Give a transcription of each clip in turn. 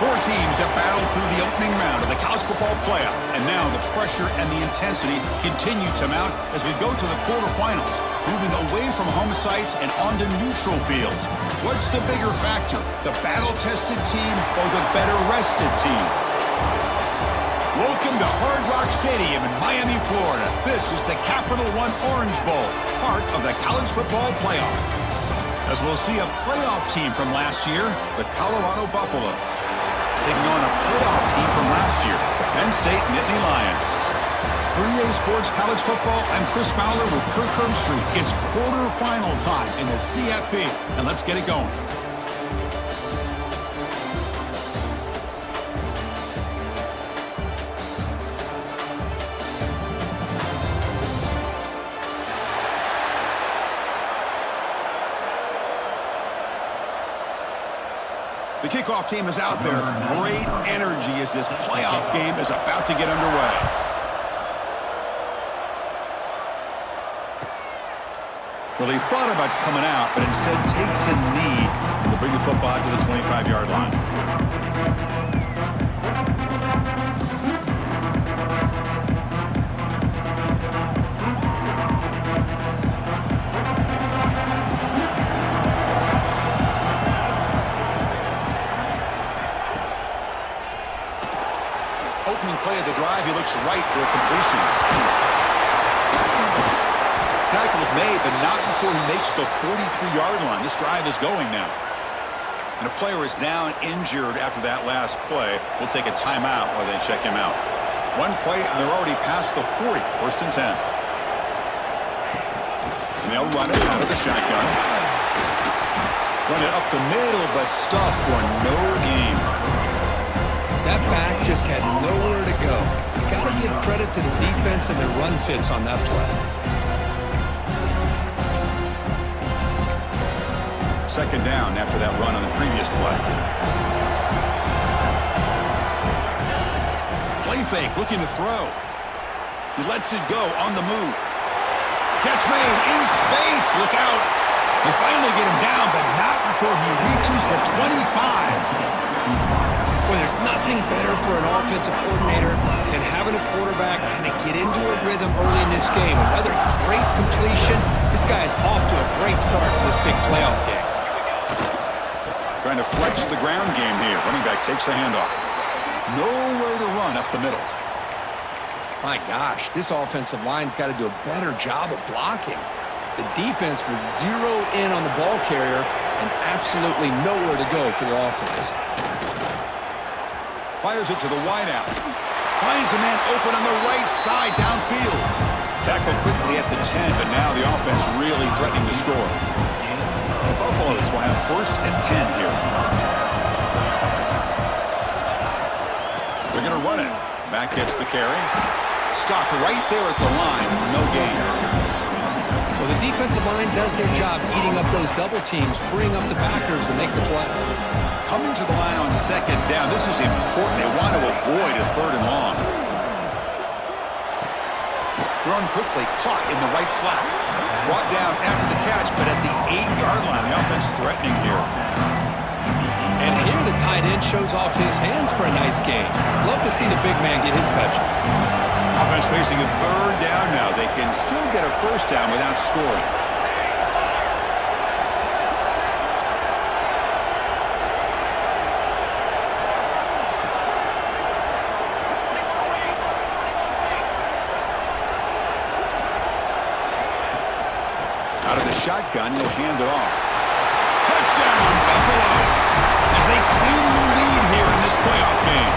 Four teams have battled through the opening round of the college football playoff, and now the pressure and the intensity continue to mount as we go to the quarterfinals, moving away from home sites and onto neutral fields. What's the bigger factor, the battle-tested team or the better-rested team? Welcome to Hard Rock Stadium in Miami, Florida. This is the Capital One Orange Bowl, part of the college football playoff. As we'll see a playoff team from last year, the Colorado Buffaloes, taking on a playoff team from last year, the Penn State Nittany Lions. For EA Sports College Football, I'm Chris Fowler with Kirk Herbstreit. It's quarterfinal time in the CFP, and let's get it going. The kickoff team is out there. Great energy as this playoff game is about to get underway. Well, he thought about coming out, but instead takes a knee to bring the football to the 25-yard line. Opening play of the drive, he looks right for a completion. Tackle's made, but not before he makes the 43-yard line. This drive is going now. And a player is down, injured after that last play. We'll take a timeout while they check him out. One play, and they're already past the 40, first and 10. And they'll run it out of the shotgun. Run it up the middle, but stuffed for no gain. That back just had nowhere to go. Got to give credit to the defense and their run fits on that play. Second down after that run on the previous play. Play fake, looking to throw. He lets it go on the move. Catch made in space. Look out. They finally get him down, but not before he reaches the 25. Well, there's nothing better for an offensive coordinator than having a quarterback kind of get into a rhythm early in this game. Another great completion. This guy is off to a great start in this big playoff game. Trying to flex the ground game here. Running back takes the handoff. Nowhere to run up the middle. My gosh, this offensive line's got to do a better job of blocking. The defense was zero in on the ball carrier and absolutely nowhere to go for the offense. Fires it to the wideout. Finds a man open on the right side downfield. Tackled quickly at the 10, but now the offense really threatening to score. The Buffaloes will have first and 10 here. They're going to run it. Back gets the carry. Stopped right there at the line. No gain. Well, the defensive line does their job eating up those double teams, freeing up the backers to make the play. Coming to the line on second down. This is important. They want to avoid a third and long. Thrown quickly, caught in the right flat. Brought down after the catch, but at the 8-yard line, the offense threatening here. And here the tight end shows off his hands for a nice gain. Love to see the big man get his touches. Offense facing a third down now. They can still get a first down without scoring. Out of the shotgun, he'll hand it off. Touchdown, Buffaloes, as they claim the lead here in this playoff game.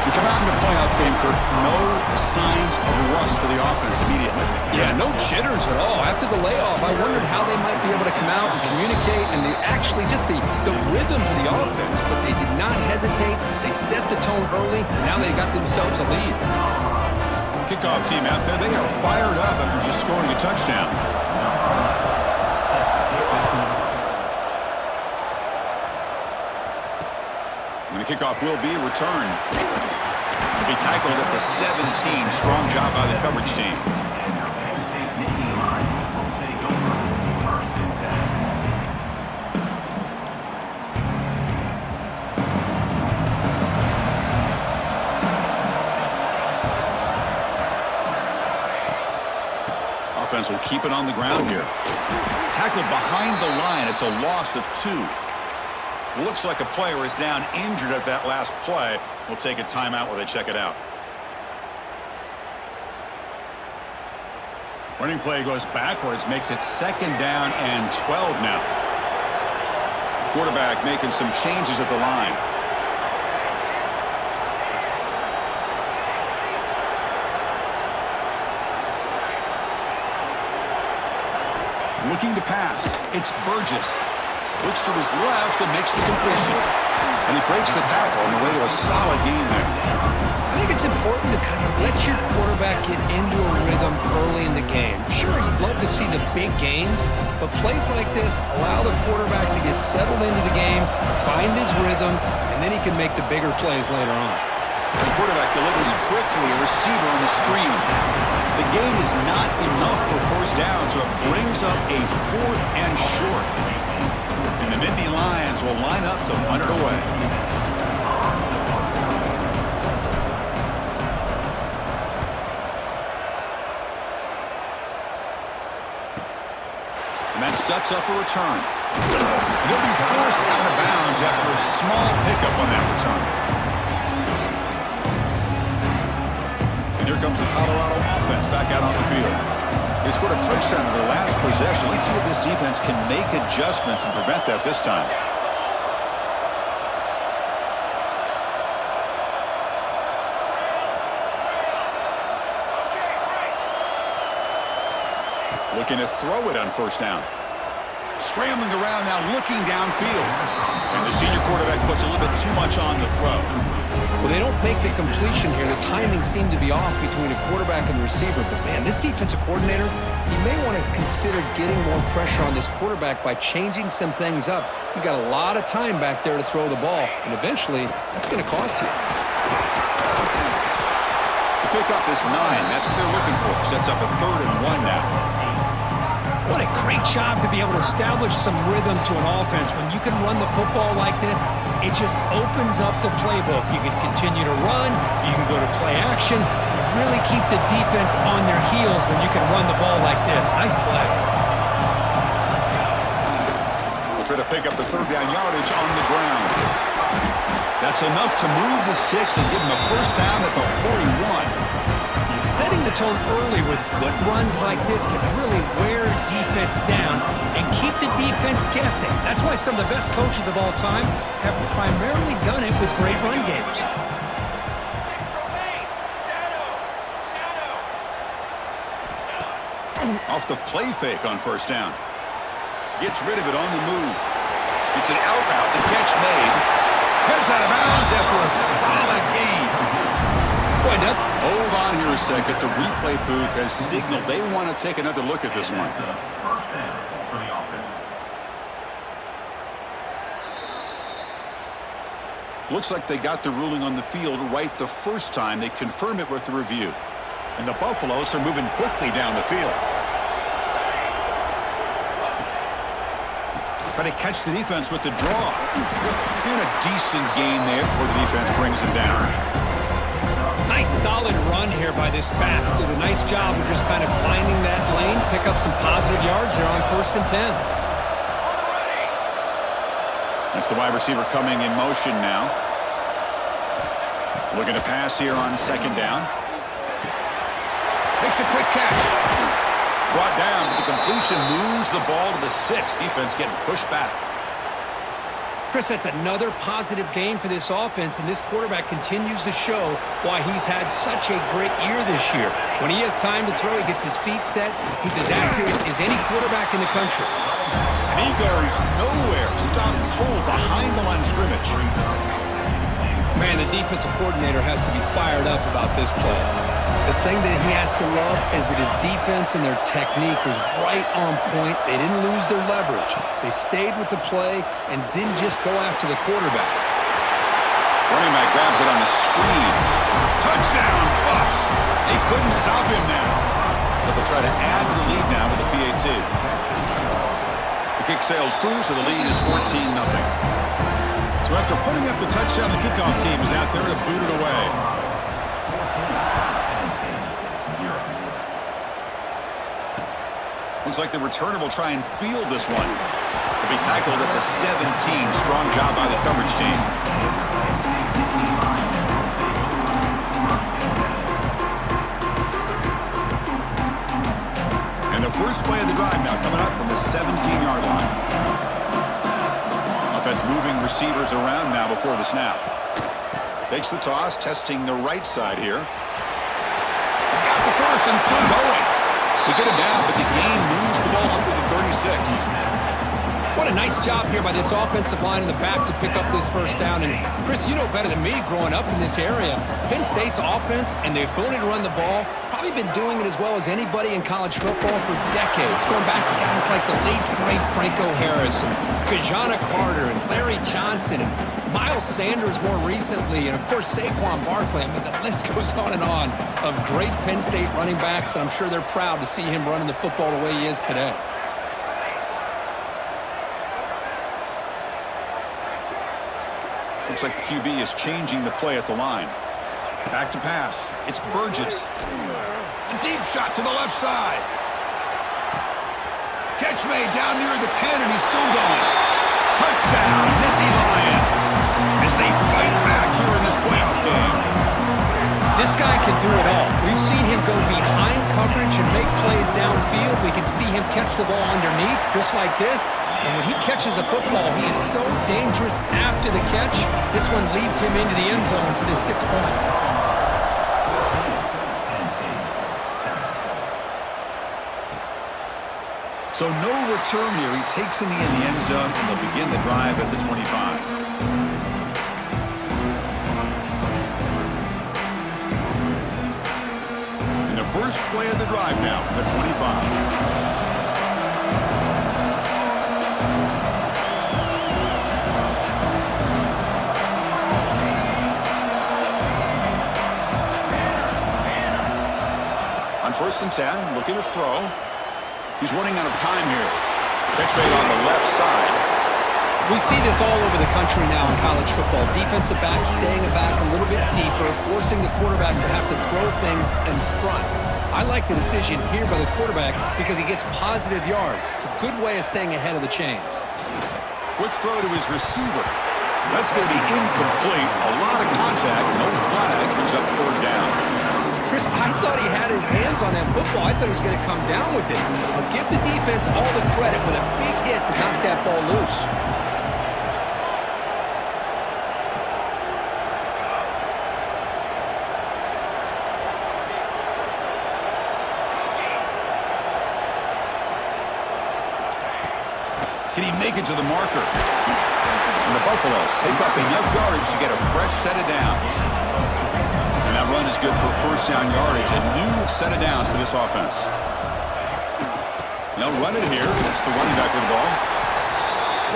We come out in the playoff game, Kirk, no signs of rust for the offense immediately. Yeah, no jitters at all. After the layoff, I wondered how they might be able to come out and communicate, and actually just the rhythm to the offense, but they did not hesitate. They set the tone early. Now they got themselves a lead. Kickoff team out there, they are fired up after just scoring a touchdown. And the kickoff will be returned. To be tackled at the 17. Strong job by the coverage team. offense will keep it on the ground here. Tackled behind the line. It's a loss of 2. Looks like a player is down injured at that last play. We'll take a timeout while they check it out. Running play goes backwards, makes it 2nd down and 12 now. Quarterback making some changes at the line. Looking to pass. It's Burgess. Looks to his left and makes the completion. And he breaks the tackle on the way to a solid gain there. I think it's important to kind of let your quarterback get into a rhythm early in the game. Sure, you'd love to see the big gains, but plays like this allow the quarterback to get settled into the game, find his rhythm, and then he can make the bigger plays later on. The quarterback delivers quickly, a receiver on the screen. The gain is not enough for 1st down, so it brings up a 4th and short. And the Nittany Lions will line up to punt it away. And that sets up a return. And he'll be forced out of bounds after a small pickup on that return. And here comes the Colorado offense back out on the field. They scored a touchdown in their last possession. Let's see if this defense can make adjustments and prevent that this time. Looking to throw it on 1st down. Scrambling around now, looking downfield. And the senior quarterback puts a little bit too much on the throw. Well, they don't make the completion here. The timing seemed to be off between a quarterback and the receiver. But, man, this defensive coordinator, he may want to consider getting more pressure on this quarterback by changing some things up. He's got a lot of time back there to throw the ball, and eventually that's going to cost you. The pickup is 9. That's what they're looking for. Sets up a 3rd and 1 now. What a great job to be able to establish some rhythm to an offense. When you can run the football like this, it just opens up the playbook. You can continue to run. You can go to play action. You really keep the defense on their heels when you can run the ball like this. Nice play. We'll try to pick up the 3rd down yardage on the ground. That's enough to move the sticks and give them a 1st down at the 41. Setting the tone early with good runs like this can really wear defense down and keep the defense guessing. That's why some of the best coaches of all time have primarily done it with great run games. Off the play fake on 1st down. Gets rid of it on the move. It's an out route, the catch made. Heads out of bounds after a solid gain. Hold on here a second. The replay booth has signaled they want to take another look at this one. Looks like they got the ruling on the field right the first time. They confirm it with the review. And the Buffaloes are moving quickly down the field. Try to catch the defense with the draw. And a decent gain there before the defense brings him down. Nice solid run here by this back. Did a nice job of just kind of finding that lane, pick up some positive yards there on 1st and 10. That's the wide receiver coming in motion now. Looking to pass here on 2nd down. Makes a quick catch. Brought down, but the completion moves the ball to the 6. Defense getting pushed back. Chris, that's another positive game for this offense, and this quarterback continues to show why he's had such a great year this year. When he has time to throw, he gets his feet set. He's as accurate as any quarterback in the country. And he goes nowhere. Stop cold behind the line of scrimmage. Man, the defensive coordinator has to be fired up about this play. The thing that he has to love is that his defense and their technique was right on point. They didn't lose their leverage. They stayed with the play and didn't just go after the quarterback. Running back grabs it on the screen. Touchdown, Buffs. They couldn't stop him now. But they'll try to add to the lead now with a PAT. The kick sails through, so the lead is 14-0. So after putting up the touchdown, the kickoff team is out there to boot it away. Looks like the returner will try and field this one. He'll be tackled at the 17. Strong job by the coverage team. And the first play of the drive now coming up from the 17-yard line. Offense moving receivers around now before the snap. Takes the toss, testing the right side here. He's got the first and still going. They get him down, but the gain moves the ball up to the 36. What a nice job here by this offensive line in the back to pick up this first down. And, Chris, you know better than me growing up in this area. Penn State's offense and the ability to run the ball, probably been doing it as well as anybody in college football for decades, going back to guys like the late, great Franco Harris and Kajana Carter and Larry Johnson and Miles Sanders more recently, and, of course, Saquon Barkley. I mean, the list goes on and on of great Penn State running backs, and I'm sure they're proud to see him running the football the way he is today. Looks like the QB is changing the play at the line. Back to pass. It's Burgess. A deep shot to the left side. Catch made down near the 10, and he's still going. Touchdown, Nittany Lions, as they fight back here in this playoff game. This guy can do it all. We've seen him go behind coverage and make plays downfield. We can see him catch the ball underneath, just like this. And when he catches a football, he is so dangerous after the catch. This one leads him into the end zone for the 6 points. So no return here. He takes it in the end zone, and they'll begin the drive at the 25. And the first play of the drive now from the 25. On 1st and 10, looking to throw. He's running out of time here. Catch made on the left side. We see this all over the country now in college football. Defensive backs staying back a little bit deeper, forcing the quarterback to have to throw things in front. I like the decision here by the quarterback because he gets positive yards. It's a good way of staying ahead of the chains. Quick throw to his receiver. That's going to be incomplete. A lot of contact. No flag. Brings up 3rd down. Chris, I thought he had his hands on that football. I thought he was going to come down with it. But give the defense all the credit with a big hit to knock that ball loose. Can he make it to the marker? And the Buffaloes pick up enough yardage to get a fresh set of downs. And that run is good for 1st down yardage. A new set of downs for this offense. They'll run it here. It's the running back with the ball.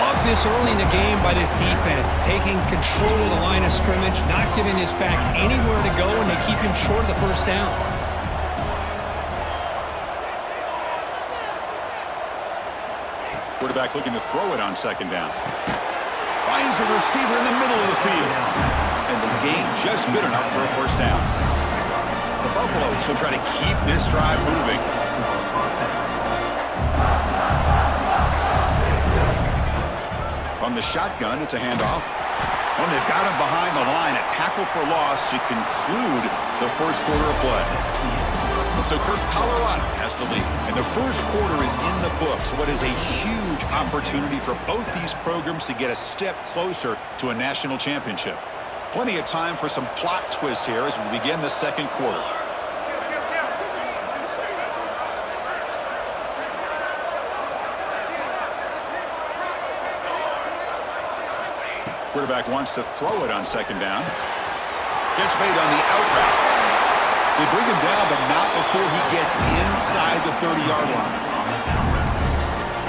Love this early in the game by this defense, taking control of the line of scrimmage, not giving this back anywhere to go, and they keep him short of the 1st down. Quarterback looking to throw it on 2nd down. Finds a receiver in the middle of the field. And the gain just good enough for a 1st down. The Buffaloes will try to keep this drive moving. From the shotgun, it's a handoff. Well, they've got him behind the line. A tackle for loss to conclude the 1st quarter of play. So Colorado has the lead. And the 1st quarter is in the books. What is a huge opportunity for both these programs to get a step closer to a national championship. Plenty of time for some plot twists here as we begin the 2nd quarter. Quarterback wants to throw it on 2nd down. Catch made on the out route. They bring him down, but not before he gets inside the 30-yard line.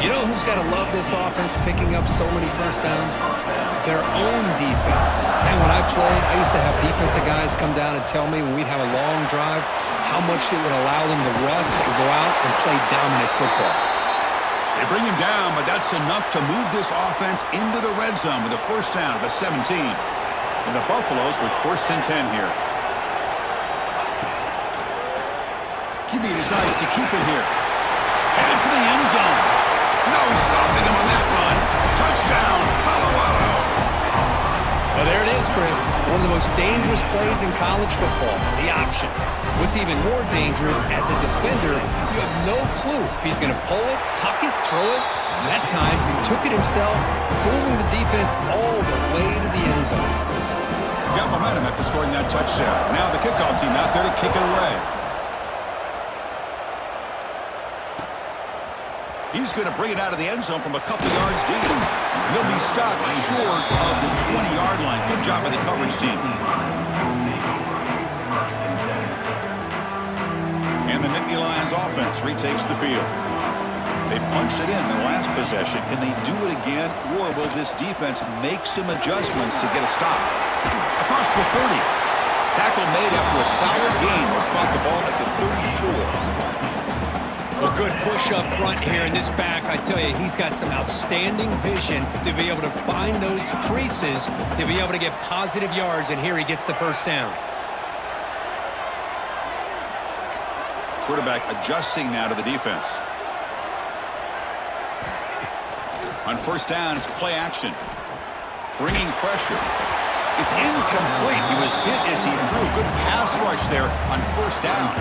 You know who's got to love this offense picking up so many 1st downs? Their own defense. And when I played, I used to have defensive guys come down and tell me when we'd have a long drive how much it would allow them to rest and go out and play dominant football. They bring him down, but that's enough to move this offense into the red zone with a 1st down at the 17. And the Buffaloes with 1st and 10 here. QB decides to keep it here. Headed for the end zone. No stopping him on that run. Touchdown, Colorado. Well, there it is, Chris. One of the most dangerous plays in college football, the option. What's even more dangerous, as a defender, you have no clue if he's going to pull it, tuck it, throw it. And that time, he took it himself, fooling the defense all the way to the end zone. Got momentum after scoring that touchdown. Now the kickoff team out there to kick it away. He's going to bring it out of the end zone from a couple yards deep. And he'll be stopped short of the 20-yard line. Good job by the coverage team. And the Nittany Lions offense retakes the field. They punched it in the last possession. Can they do it again, or will this defense make some adjustments to get a stop? Across the 30. Tackle made after a solid gain. Will spot the ball at the 34. Well, good push up front here in this back. I tell you, he's got some outstanding vision to be able to find those creases, to be able to get positive yards, and here he gets the first down. Quarterback adjusting now to the defense. On first down, it's play action. Bringing pressure. It's incomplete. He was hit as he threw. Good pass rush there on first down.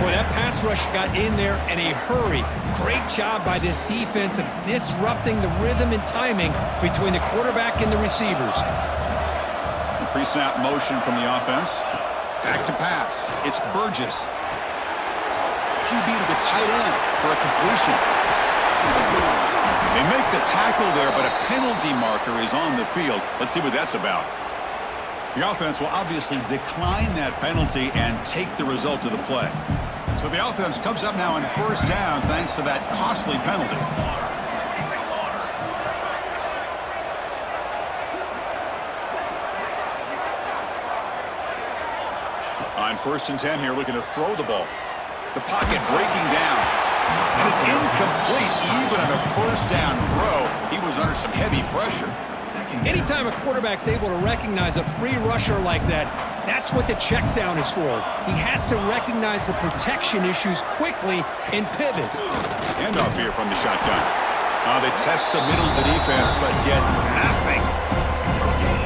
Boy, that pass rush got in there in a hurry. Great job by this defense of disrupting the rhythm and timing between the quarterback and the receivers. Pre-snap motion from the offense. Back to pass. It's Burgess. QB to the tight end for a completion. They make the tackle there, but a penalty marker is on the field. Let's see what that's about. The offense will obviously decline that penalty and take the result of the play. So the offense comes up now on first down thanks to that costly penalty. On 1st and 10 here, looking to throw the ball. The pocket breaking down. And it's incomplete even on a first down throw. He was under some heavy pressure. Anytime a quarterback's able to recognize a free rusher like that, that's what the check down is for. He has to recognize the protection issues quickly and pivot. Handoff here from the shotgun. They test the middle of the defense, but get nothing.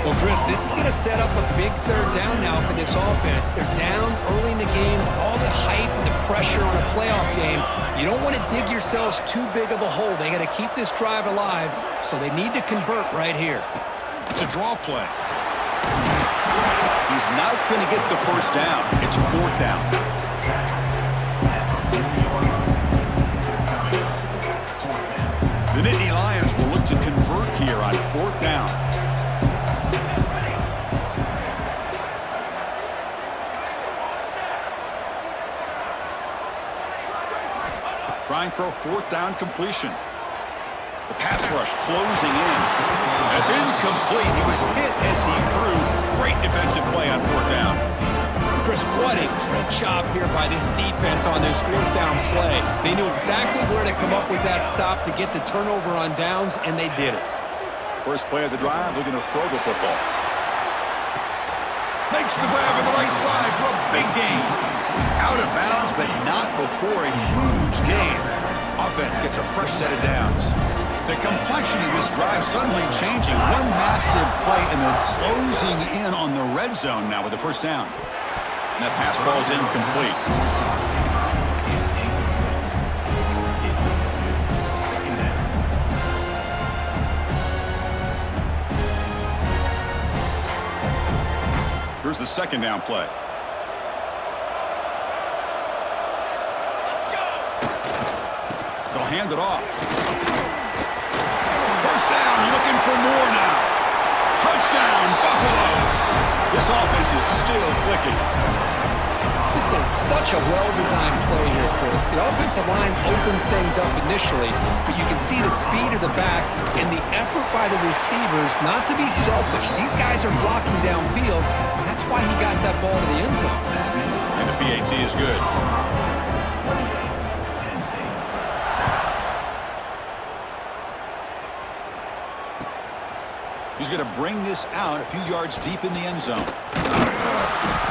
Well, Chris, this is going to set up a big third down now for this offense. They're down early in the game with all the hype and the pressure on a playoff game. You don't want to dig yourselves too big of a hole. They got to keep this drive alive, so they need to convert right here. It's a draw play. He's not going to get the first down. It's 4th down. The Nittany Lions will look to convert here on 4th down. Trying for a 4th down completion. The pass rush closing in. It's incomplete. He was hit as he threw. Great defensive play on 4th down. Chris, what a great job here by this defense on this 4th down play. They knew exactly where to come up with that stop to get the turnover on downs, and they did it. First play of the drive, looking to throw the football. Makes the grab on the right side for a big gain. Out of bounds, but not before a huge gain. Offense gets a fresh set of downs. The complexion of this drive suddenly changing. One massive play, and they're closing in on the red zone now with the first down. And that pass falls incomplete. Here's the 2nd down play. They'll hand it off. First down, looking for more now. Touchdown, Buffaloes. This offense is still clicking. This is such a well-designed play here, Chris. The offensive line opens things up initially, but you can see the speed of the back and the effort by the receivers not to be selfish. These guys are blocking downfield, and that's why he got that ball to the end zone. And the PAT is good. He's going to bring this out a few yards deep in the end zone.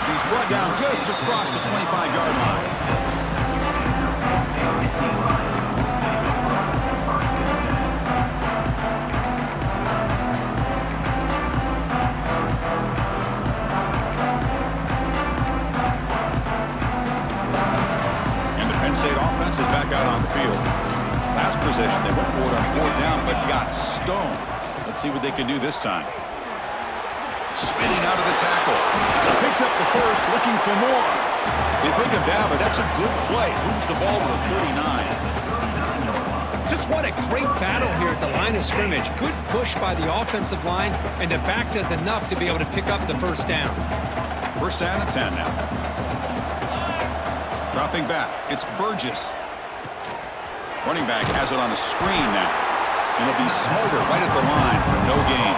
He's brought down just across the 25-yard line. offense is back out on the field. Last possession, they went for it on 4th down, but got stoned. Let's see what they can do this time. Spinning out of the tackle. Picks up the first, looking for more. They bring him down, but that's a good play. Moves the ball to the 39. Just what a great battle here at the line of scrimmage. Good push by the offensive line, and the back does enough to be able to pick up the first down. First down and 10 now. Dropping back, it's Burgess. Running back has it on a screen now. And it'll be Smolder right at the line for no gain.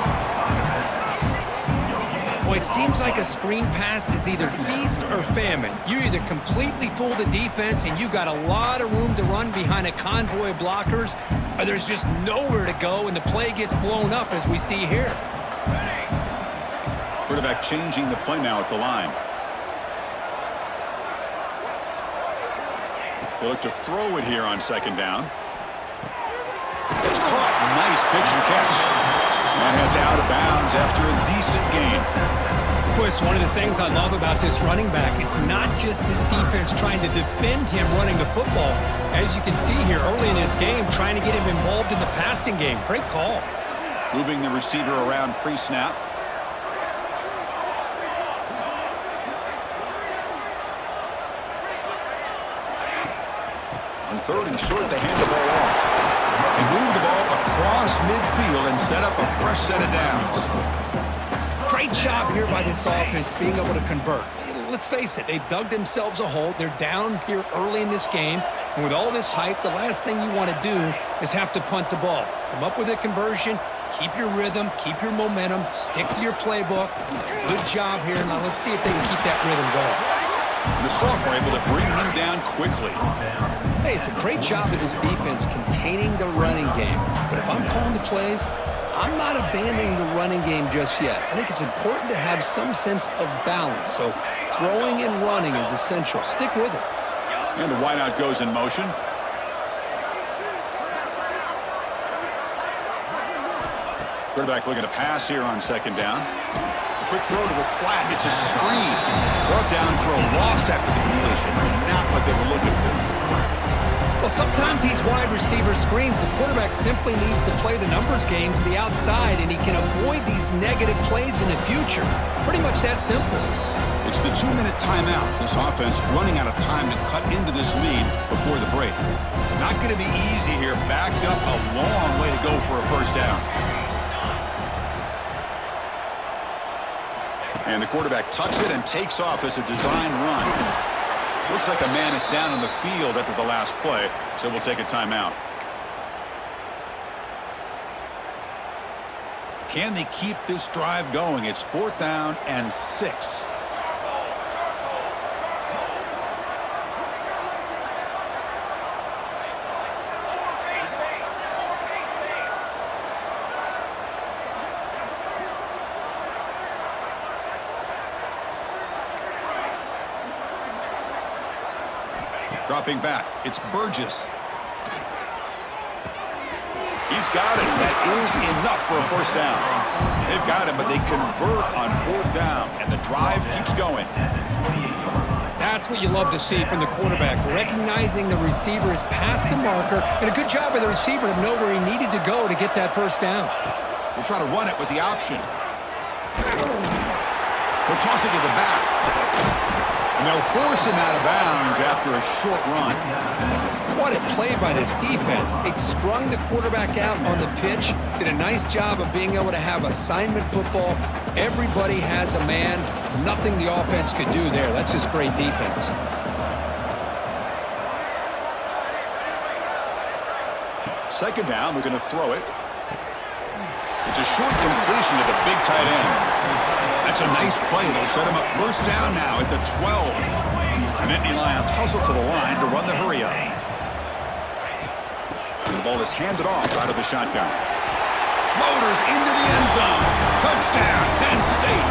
Boy, it seems like a screen pass is either feast or famine. You either completely fool the defense and you got a lot of room to run behind a convoy of blockers, or there's just nowhere to go and the play gets blown up as we see here. Quarterback changing the play now at the line. They look to throw it here on 2nd down. It's caught. Nice pitch and catch. And heads out of bounds after a decent gain. Boy, it's one of the things I love about this running back. It's not just this defense trying to defend him running the football. As you can see here early in this game, trying to get him involved in the passing game. Great call. Moving the receiver around pre-snap. On 3rd and short, they hand the ball off. They move the ball across midfield and set up a fresh set of downs. Great job here by this offense being able to convert. Let's face it, they dug themselves a hole. They're down here early in this game. And with all this hype, the last thing you want to do is have to punt the ball. Come up with a conversion, keep your rhythm, keep your momentum, stick to your playbook. Good job here. Now let's see if they can keep that rhythm going. The Sophomore able to bring him down quickly. Hey, it's a great job of this defense containing the running game. But if I'm calling the plays, I'm not abandoning the running game just yet. I think it's important to have some sense of balance. So throwing and running is essential. Stick with it. And the wideout goes in motion. Quarterback looking to pass here on 2nd down. A quick throw to the flat. It's a screen. Brought down for a loss after the completion. Not what they were looking for. Well, sometimes these wide receiver screens, the quarterback simply needs to play the numbers game to the outside, and he can avoid these negative plays in the future. Pretty much that simple. It's the 2-minute timeout. This offense running out of time to cut into this lead before the break. Not going to be easy here. Backed up a long way to go for a first down. And the quarterback tucks it and takes off as a design run. Looks like a man is down on the field after the last play, so we'll take a timeout. Can they keep this drive going? It's 4th down and 6. Dropping back, it's Burgess. He's got it. That is enough for a first down. They've got him, but they convert on 4th down, and the drive keeps going. That's what you love to see from the quarterback, recognizing the receiver is past the marker, and a good job by the receiver to know where he needed to go to get that first down. We'll try to run it with the option. He'll toss it to the back. And they'll force him out of bounds after a short run. What a play by this defense. They strung the quarterback out on the pitch, did a nice job of being able to have assignment football. Everybody has a man. Nothing the offense could do there. That's just great defense. Second down, we're going to throw it. It's a short completion to the big tight end. That's a nice play. It'll set him up first down now at the 12. And Nittany Lions hustle to the line to run the hurry up. And the ball is handed off out of the shotgun. Motors into the end zone. Touchdown, Penn State.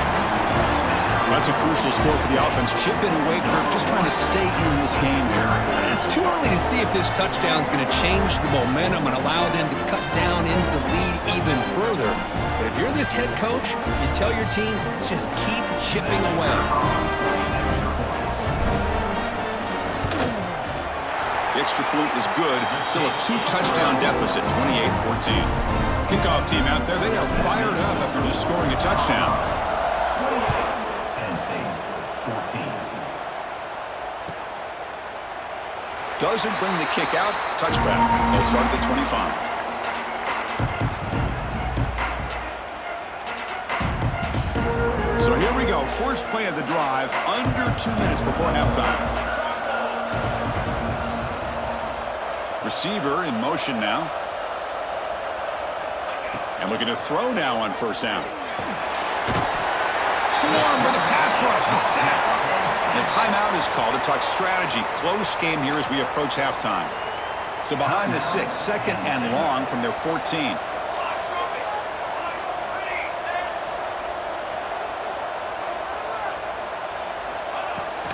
That's a crucial score for the offense. Chip in away, Kirk, just trying to stay in this game here. It's too early to see if this touchdown is going to change the momentum and allow them to cut down into the lead even further. But if you're this head coach, you tell your team, let's just keep chipping away. extra point is good. Still a 2-touchdown deficit, 28-14. Kickoff team out there, they are fired up after just scoring a touchdown. Doesn't bring the kick out. Touchback. They'll start at the 25. So here we go. First play of the drive. Under 2 minutes before halftime. Receiver in motion now. And looking to throw now on first down. Swarm with a pass rush. He's sacked. And a timeout is called to talk strategy. Close game here as we approach halftime. So behind the 6, second and long from their 14.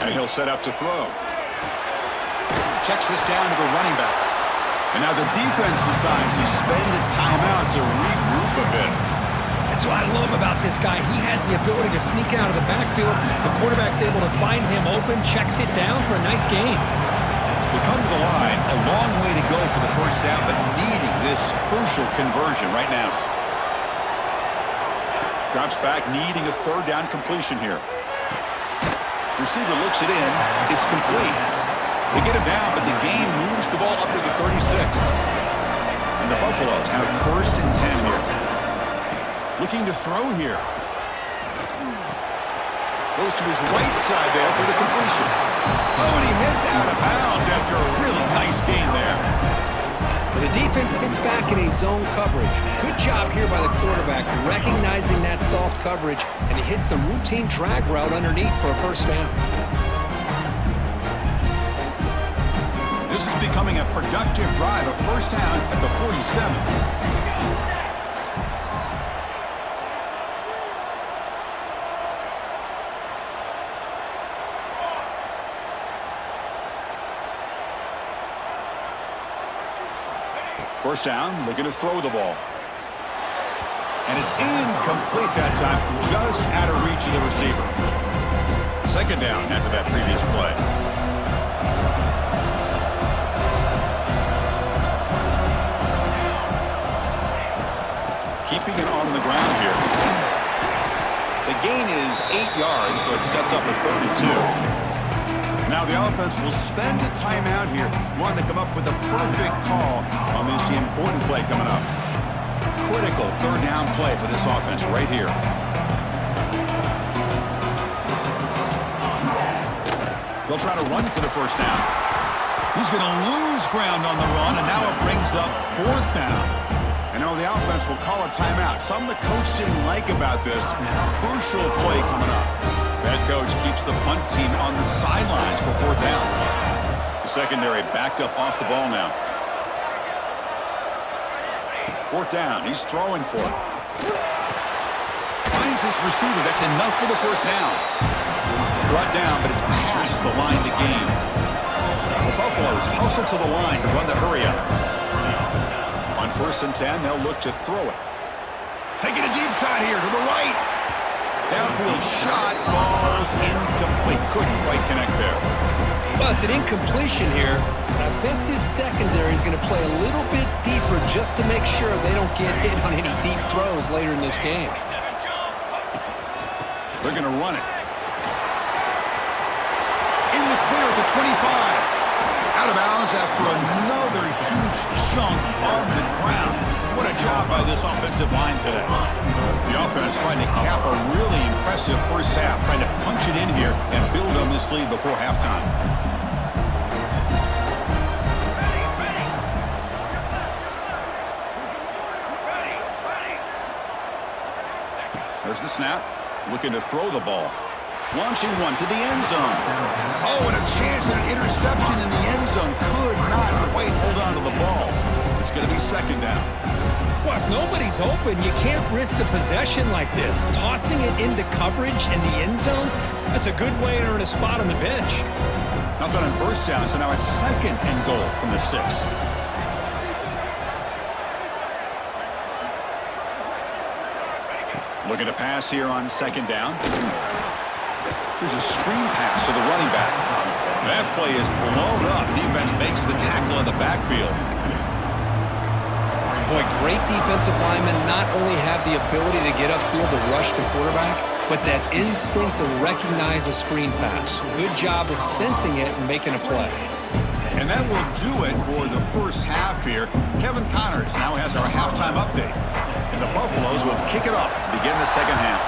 And he'll set up to throw. Checks this down to the running back. And now the defense decides to spend a timeout to regroup a bit. That's what I love about this guy. He has the ability to sneak out of the backfield. The quarterback's able to find him open, checks it down for a nice gain. We come to the line, a long way to go for the first down, but needing this crucial conversion right now. Drops back, needing a third down completion here. Receiver looks it in. It's complete. They get him down, but the gain moves the ball up to the 36. And the Buffaloes have first and 10 here. Looking to throw here. Goes to his right side there for the completion. Oh, and he heads out of bounds after a really nice gain there. The defense sits back in a zone coverage. Good job here by the quarterback, recognizing that soft coverage, and he hits the routine drag route underneath for a first down. This is becoming a productive drive, a first down at the 47. First down, looking to throw the ball. And it's incomplete that time, just out of reach of the receiver. Second down after that previous play. Keeping it on the ground here. The gain is 8 yards, so it sets up a 32. Now the offense will spend a timeout here, wanting to come up with the perfect call on this important play coming up. Critical third down play for this offense right here. They'll try to run for the first down. He's going to lose ground on the run, and now it brings up fourth down. And now the offense will call a timeout. Something the coach didn't like about this. Crucial play coming up. That coach keeps the punt team on the sidelines for fourth down. The secondary backed up off the ball now. Fourth down. He's throwing for it. Finds this receiver. That's enough for the first down. Brought down, but it's past the line to gain. The Buffaloes hustle to the line to run the hurry up. On first and 10, they'll look to throw it. Taking a deep shot here to the right. Downfield shot falls incomplete. Couldn't quite connect there. Well, it's an incompletion here, but I bet this secondary is going to play a little bit deeper just to make sure they don't get hit on any deep throws later in this game. They're going to run it. In the clear at the 25. Out of bounds after another huge chunk on the ground. What a job by this offensive line today. The offense trying to cap a really impressive first half, trying to punch it in here and build on this lead before halftime. There's the snap. Looking to throw the ball. Launching one to the end zone. Oh, and a chance at an interception in the end zone. Could not quite hold on to the ball. It's going to be second down. Well, if nobody's open, you can't risk the possession like this. Tossing it into coverage in the end zone, that's a good way to earn a spot on the bench. Nothing on first down, so now it's second and goal from the 6. Looking to pass here on second down. Here's a screen pass to the running back. That play is blown up. Defense makes the tackle in the backfield. Boy, great defensive linemen not only have the ability to get upfield to rush the quarterback, but that instinct to recognize a screen pass. Good job of sensing it and making a play. And that will do it for the first half here. Kevin Connors now has our halftime update. And the Buffaloes will kick it off to begin the second half.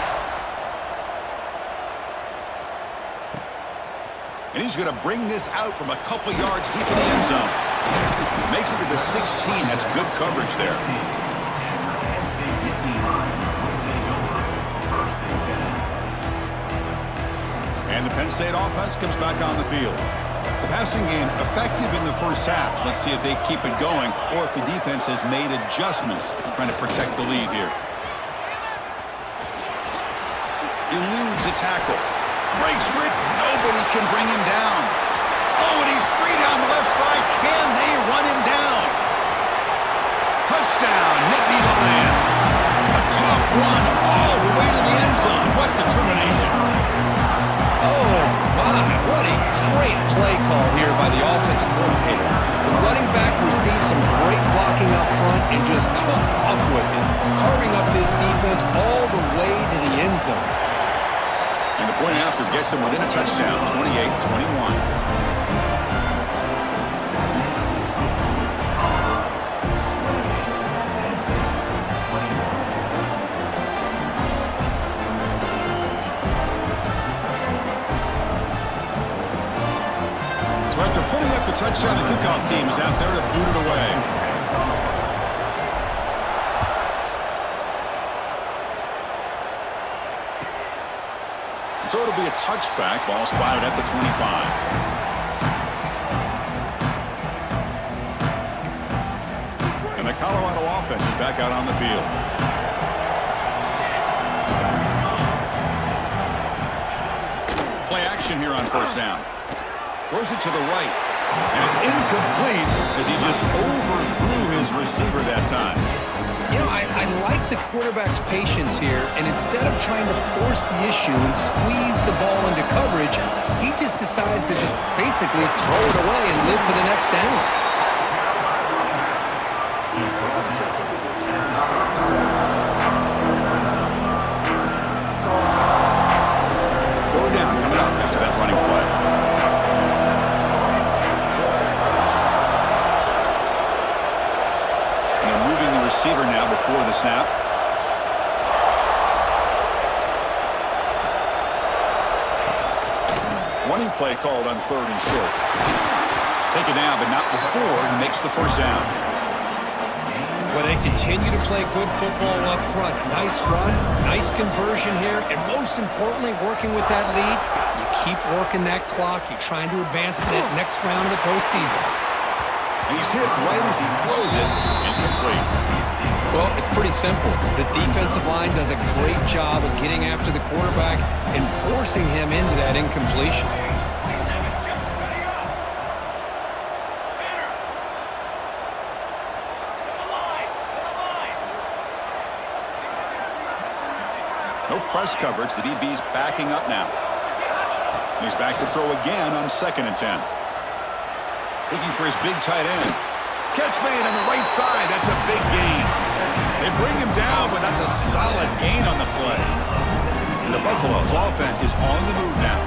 And he's going to bring this out from a couple yards deep in the end zone. Makes it to the 16. That's good coverage there. And the Penn State offense comes back on the field. The passing game effective in the first half. Let's see if they keep it going or if the defense has made adjustments trying to protect the lead here. Eludes a tackle. Breaks free. Nobody can bring him down. Oh, and he's free down the left side. Can they run him down? Touchdown, Nittany Lions. A tough run all the way to the end zone. What determination. Oh, my. What a great play call here by the offensive coordinator. The running back received some great blocking up front and just took off with it, carving up this defense all the way to the end zone. And the point after gets him within a touchdown, 28-21. So after putting up a touchdown, the kickoff team is out there to boot it away. So it'll be a touchback. Ball spotted at the 25. And the Colorado offense is back out on the field. Play action here on first down. Throws it to the right. And it's incomplete as he just overthrew his receiver that time. You know, I like the quarterback's patience here, and instead of trying to force the issue and squeeze the ball into coverage, he just decides to just basically throw it away and live for the next down. Third down coming up after that running play. Receiver now before the snap. Running play called on third and short. Take it down, but not before he makes the first down. Well, they continue to play good football up front. Nice run, nice conversion here, and most importantly, working with that lead, you keep working that clock. You're trying to advance that next round of the postseason. And he's hit right as he throws it, incomplete. Well, it's pretty simple. The defensive line does a great job of getting after the quarterback and forcing him into that incompletion. No press coverage. The DB's backing up now. And he's back to throw again on 2nd and 10. Looking for his big tight end. Catch made on the right side. That's a big gain. They bring him down, but that's a solid gain on the play. And the Buffaloes offense is on the move now.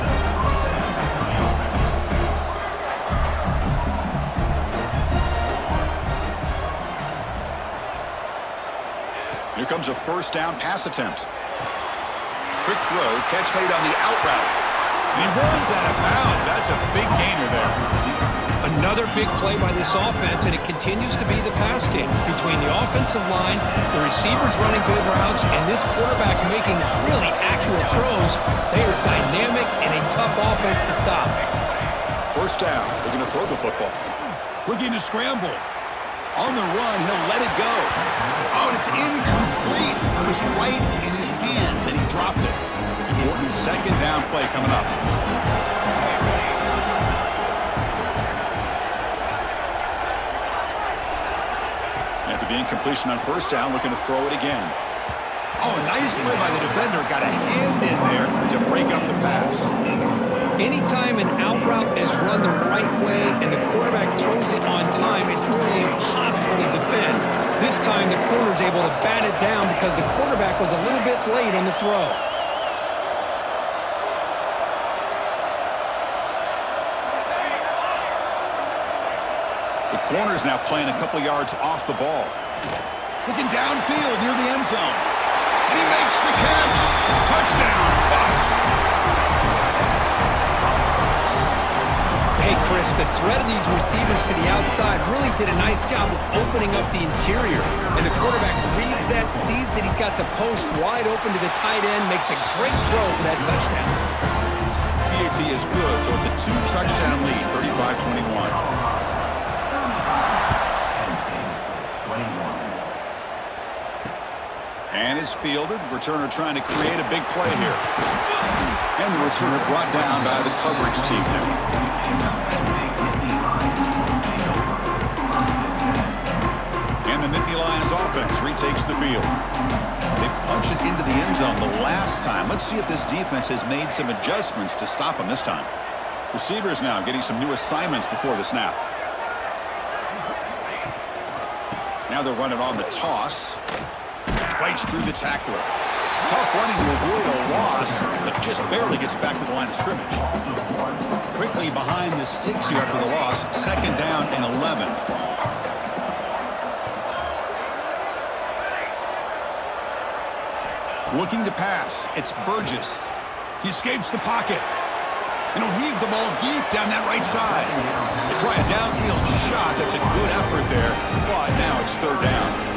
Here comes a first down pass attempt. Quick throw, catch made on the out route. And he runs out of bounds. That's a big gainer there. Another big play by this offense, and it continues to be the pass game between the offensive line, the receivers running good routes, and this quarterback making really accurate throws. They are dynamic and a tough offense to stop. First down. They're going to throw the football. Looking to scramble. On the run, he'll let it go. Oh, and it's incomplete. It was right in his hands, and he dropped it. Important second down play coming up. After the incompletion on first down, looking to throw it again. Oh, nice play by the defender. Got a hand in there to break up the pass. Anytime an out route is run the right way and the quarterback throws it on time, it's nearly impossible to defend. This time, the corner's able to bat it down because the quarterback was a little bit late on the throw. The corner's now playing a couple yards off the ball. Looking downfield near the end zone. And he makes the catch. Touchdown, Buffs. Hey, Chris, the threat of these receivers to the outside really did a nice job of opening up the interior. And the quarterback reads that, sees that he's got the post wide open to the tight end, makes a great throw for that touchdown. PAT is good, so it's a 2-touchdown lead, 35-21. And is fielded. Returner trying to create a big play here. And the returner brought down by the coverage team there. And the Nittany Lions offense retakes the field. They punch it into the end zone the last time. Let's see if this defense has made some adjustments to stop them this time. Receivers now getting some new assignments before the snap. Now they're running on the toss. Fights through the tackler. Tough running to avoid a loss, but just barely gets back to the line of scrimmage. Quickly behind the sticks here after the loss. 2nd down and 11. Looking to pass. It's Burgess. He escapes the pocket. And he'll heave the ball deep down that right side. They try a downfield shot. That's a good effort there. But now it's 3rd down.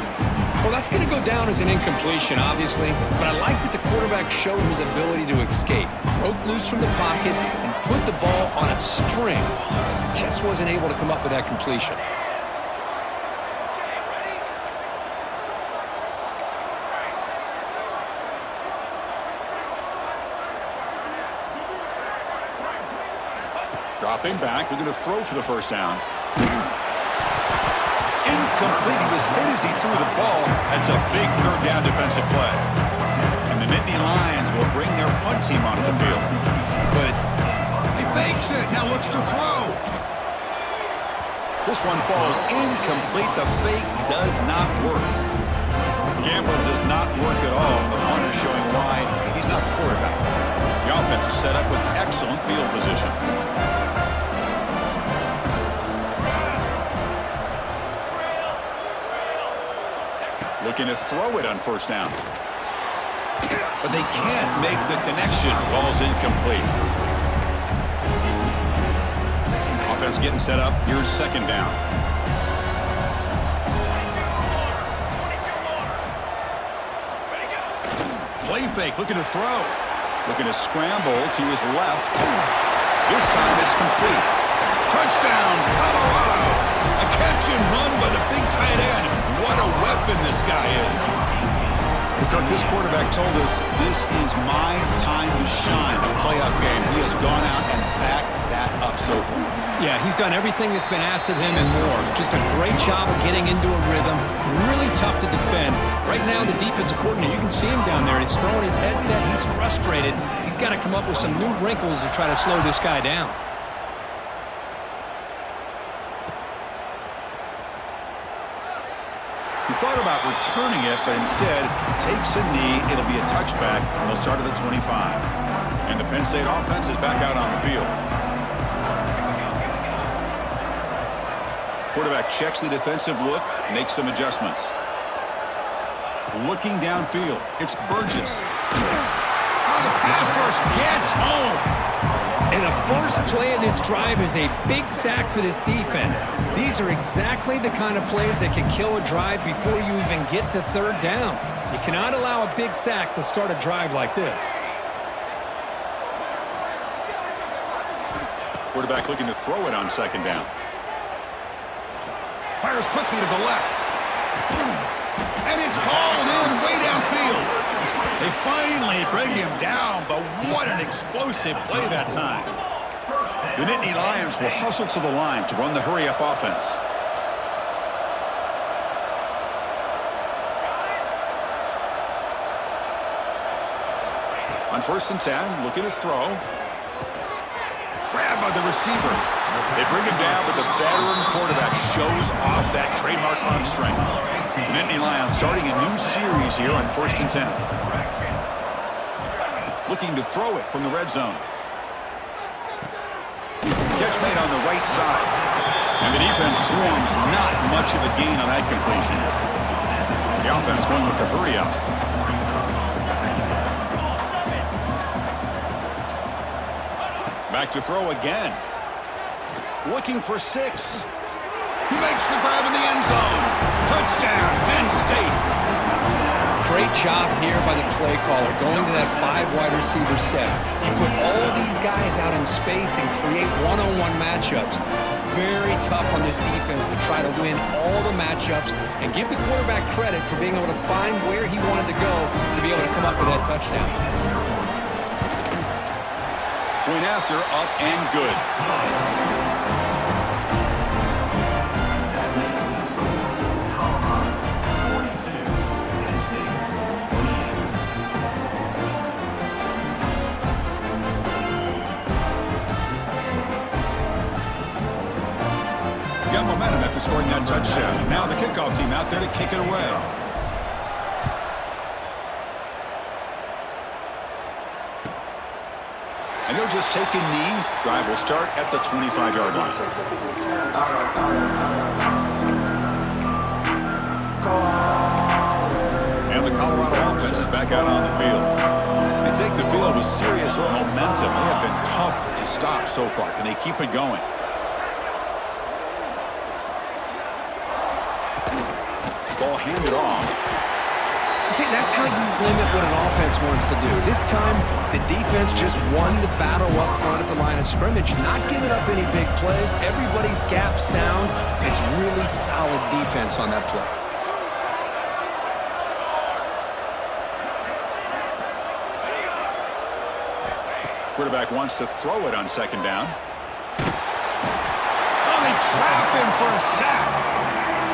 Well, that's going to go down as an incompletion, obviously, but I like that the quarterback showed his ability to escape, broke loose from the pocket, and put the ball on a string. Just wasn't able to come up with that completion. Dropping back, they're going to throw for the 1st down. Incomplete. He was hit as he threw the ball. That's a big 3rd down defensive play. And the Nittany Lions will bring their punt team onto the field. But he fakes it. Now looks to throw. This one falls incomplete. The fake does not work. Gamble does not work at all. The punter showing why he's not the quarterback. The offense is set up with excellent field position. Looking to throw it on 1st down. But they can't make the connection. Ball's incomplete. Offense getting set up. Here's 2nd down. Play fake. Looking to throw. Looking to scramble to his left. This time it's complete. Touchdown, Colorado. A catch and run by the big tight end. What a weapon this guy is. Cook, this quarterback told us this is my time to shine. A playoff game. He has gone out and backed that up so far. yeah, he's done everything that's been asked of him and more. Just a great job of getting into a rhythm. Really tough to defend. Right now, the defensive coordinator, you can see him down there. He's throwing his headset. He's frustrated. He's got to come up with some new wrinkles to try to slow this guy down. He thought about returning it, but instead takes a knee. It'll be a touchback. They'll start at the 25. And the Penn State offense is back out on the field. Quarterback checks the defensive look, makes some adjustments. Looking downfield, it's Burgess. Oh, the pass rush gets home. And the first play of this drive is a big sack for this defense. These are exactly the kind of plays that can kill a drive before you even get to third down. You cannot allow a big sack to start a drive like this. Quarterback looking to throw it on second down. Fires quickly to the left. And it's hauled in way downfield. They finally bring him down, but what an explosive play that time. The Nittany Lions will hustle to the line to run the hurry-up offense. On 1st and 10, looking to throw. by the receiver. They bring him down, but the veteran quarterback shows off that trademark arm strength. The Nittany Lions starting a new series here on 1st and 10. Looking to throw it from the red zone. Catch made on the right side. And the defense swarms, not much of a gain on that completion. The offense going with the hurry up. Back to throw again. Looking for 6. He makes the grab in the end zone. Touchdown, Penn State. Great job here by the play caller, going to that 5 wide receiver set. You put all these guys out in space and create one-on-one matchups. Very tough on this defense to try to win all the matchups and give the quarterback credit for being able to find where he wanted to go to be able to come up with that touchdown. Point after, up and good. Got momentum after scoring that touchdown. Now the kickoff team out there to kick it away. And he'll just take a knee. Drive will start at the 25-yard line. And the Colorado offense is back out on the field. They take the field with serious momentum. They have been tough to stop so far. Can they keep it going? Ball handed off. See, that's how you limit what an offense wants to do. This time, the defense just won the battle up front at the line of scrimmage, not giving up any big plays. Everybody's gap sound. It's really solid defense on that play. Quarterback wants to throw it on 2nd down. Oh, they trap him for a sack.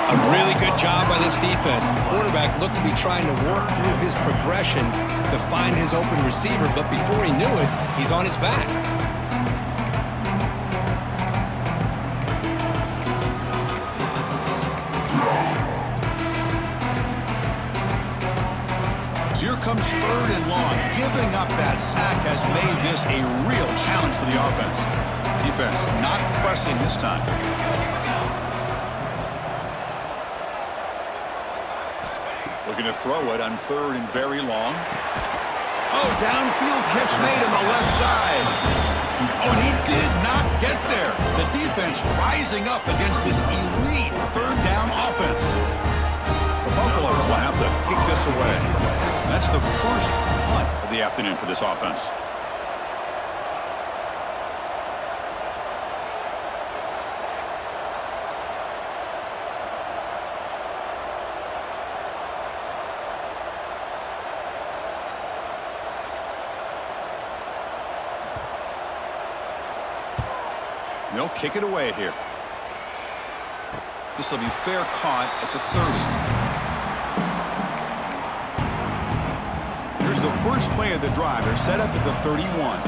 A really good job by this defense. The quarterback looked to be trying to work through his progressions to find his open receiver, but before he knew it, he's on his back. So here comes 3rd and long. Giving up that sack has made this a real challenge for the offense. Defense not pressing this time. Looking to throw it on 3rd and very long. Oh, downfield catch made on the left side. Oh, and he did not get there. The defense rising up against this elite 3rd down offense. The Buffaloes will have to kick this away. That's the first punt of the afternoon for this offense. They'll kick it away here. This will be fair caught at the 30. Here's the first play of the drive. They're set up at the 31.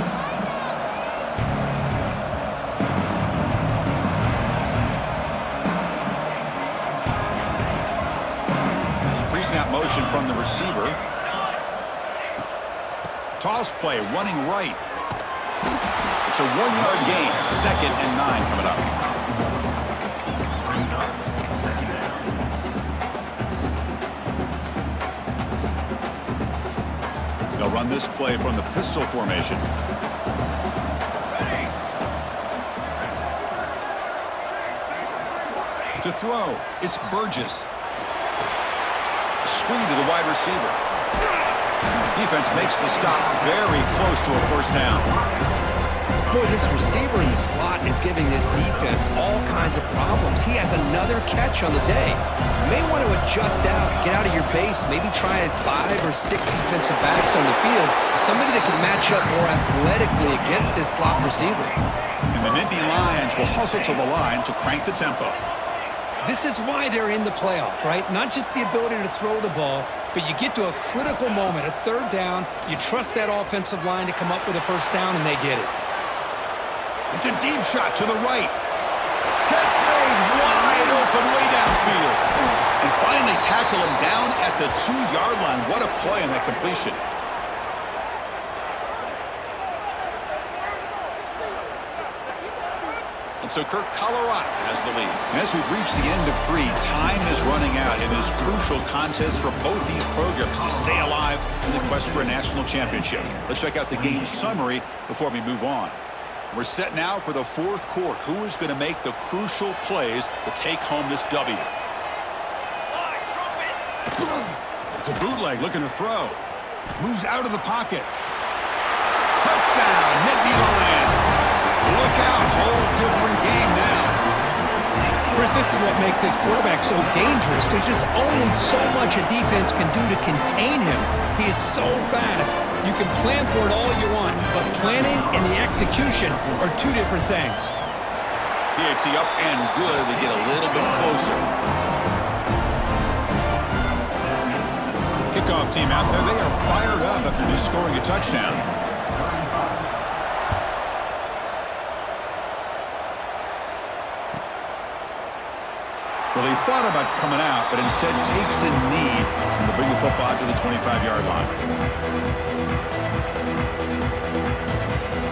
Pre-snap motion from the receiver. Toss play, running right. It's a 1-yard gain. 2nd and 9 coming up. They'll run this play from the pistol formation. To throw, it's Burgess. Screen to the wide receiver. Defense makes the stop very close to a 1st down. Boy, this receiver in the slot is giving this defense all kinds of problems. He has another catch on the day. You may want to adjust out, get out of your base, maybe try 5 or 6 defensive backs on the field. Somebody that can match up more athletically against this slot receiver. And the Nittany Lions will hustle to the line to crank the tempo. This is why they're in the playoff, right? Not just the ability to throw the ball, but you get to a critical moment, a 3rd down, you trust that offensive line to come up with a 1st down, and they get it. It's a deep shot to the right. Catch made wide open way downfield. And finally tackle him down at the 2-yard line. What a play on that completion. And so Colorado has the lead. And as we've reached the end of 3, time is running out in this crucial contest for both these programs to stay alive in the quest for a national championship. Let's check out the game summary before we move on. We're set now for the 4th quarter. Who is going to make the crucial plays to take home this W? It's a bootleg looking to throw. Moves out of the pocket. Touchdown, Nittany Lions. Look out, whole different game now. Chris, this is what makes this quarterback so dangerous. There's just only so much a defense can do to contain him. He is so fast. You can plan for it all you want, but planning and the execution are 2 different things. PAT up and good. They get a little bit closer. Kickoff team out there. They are fired up after just scoring a touchdown. Well, he thought about coming out, but instead takes a knee to bring the football to the 25-yard line.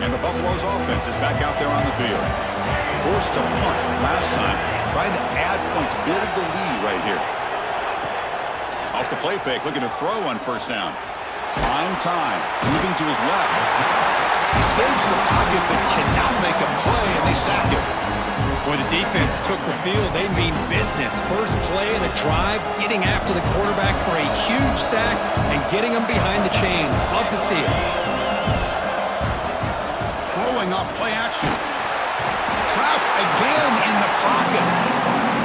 And the Buffalo's offense is back out there on the field. Forced to punt last time, trying to add points, build the lead right here. Off the play fake, looking to throw on 1st down. Prime time, moving to his left. Escapes the pocket, but cannot make a play, and they sack him. When the defense took the field, they mean business. First play of the drive, getting after the quarterback for a huge sack and getting him behind the chains. Love to see it. Throwing up play action. Trapped again in the pocket.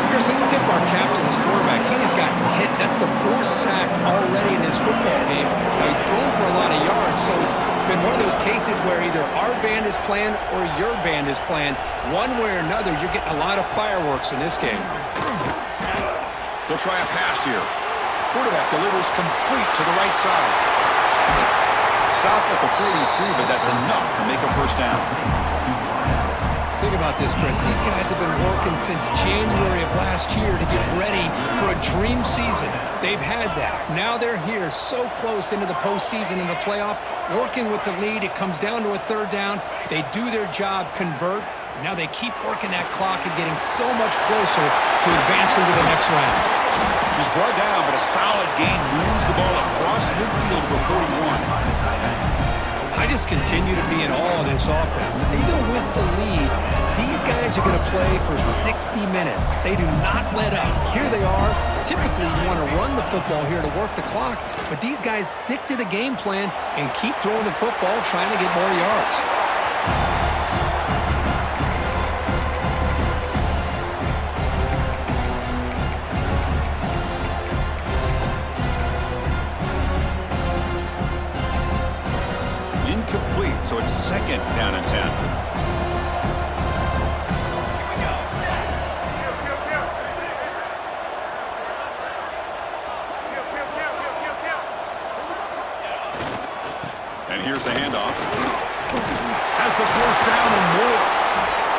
Chris, let's tip our cap to this quarterback. He has gotten hit. That's the 4th sack already in this football game. Now, he's thrown for a lot of yards, so it's been one of those cases where either our band is playing or your band is playing. One way or another, you're getting a lot of fireworks in this game. They'll try a pass here. Quarterback delivers complete to the right side. Stop at the 43, but that's enough to make a 1st down. Think about this, Chris. These guys have been working since January of last year to get ready for a dream season. They've had that. Now they're here so close into the postseason and the playoff, working with the lead. It comes down to a 3rd down. They do their job, convert. Now they keep working that clock and getting so much closer to advancing to the next round. He's brought down, but a solid gain moves the ball across midfield to the 41. I just continue to be in awe of this offense. Even with the lead, these guys are going to play for 60 minutes. They do not let up. Here they are. Typically, you want to run the football here to work the clock, but these guys stick to the game plan and keep throwing the football, trying to get more yards. Incomplete, so it's 2nd down and 10. And here's the handoff. Has the 1st down and more.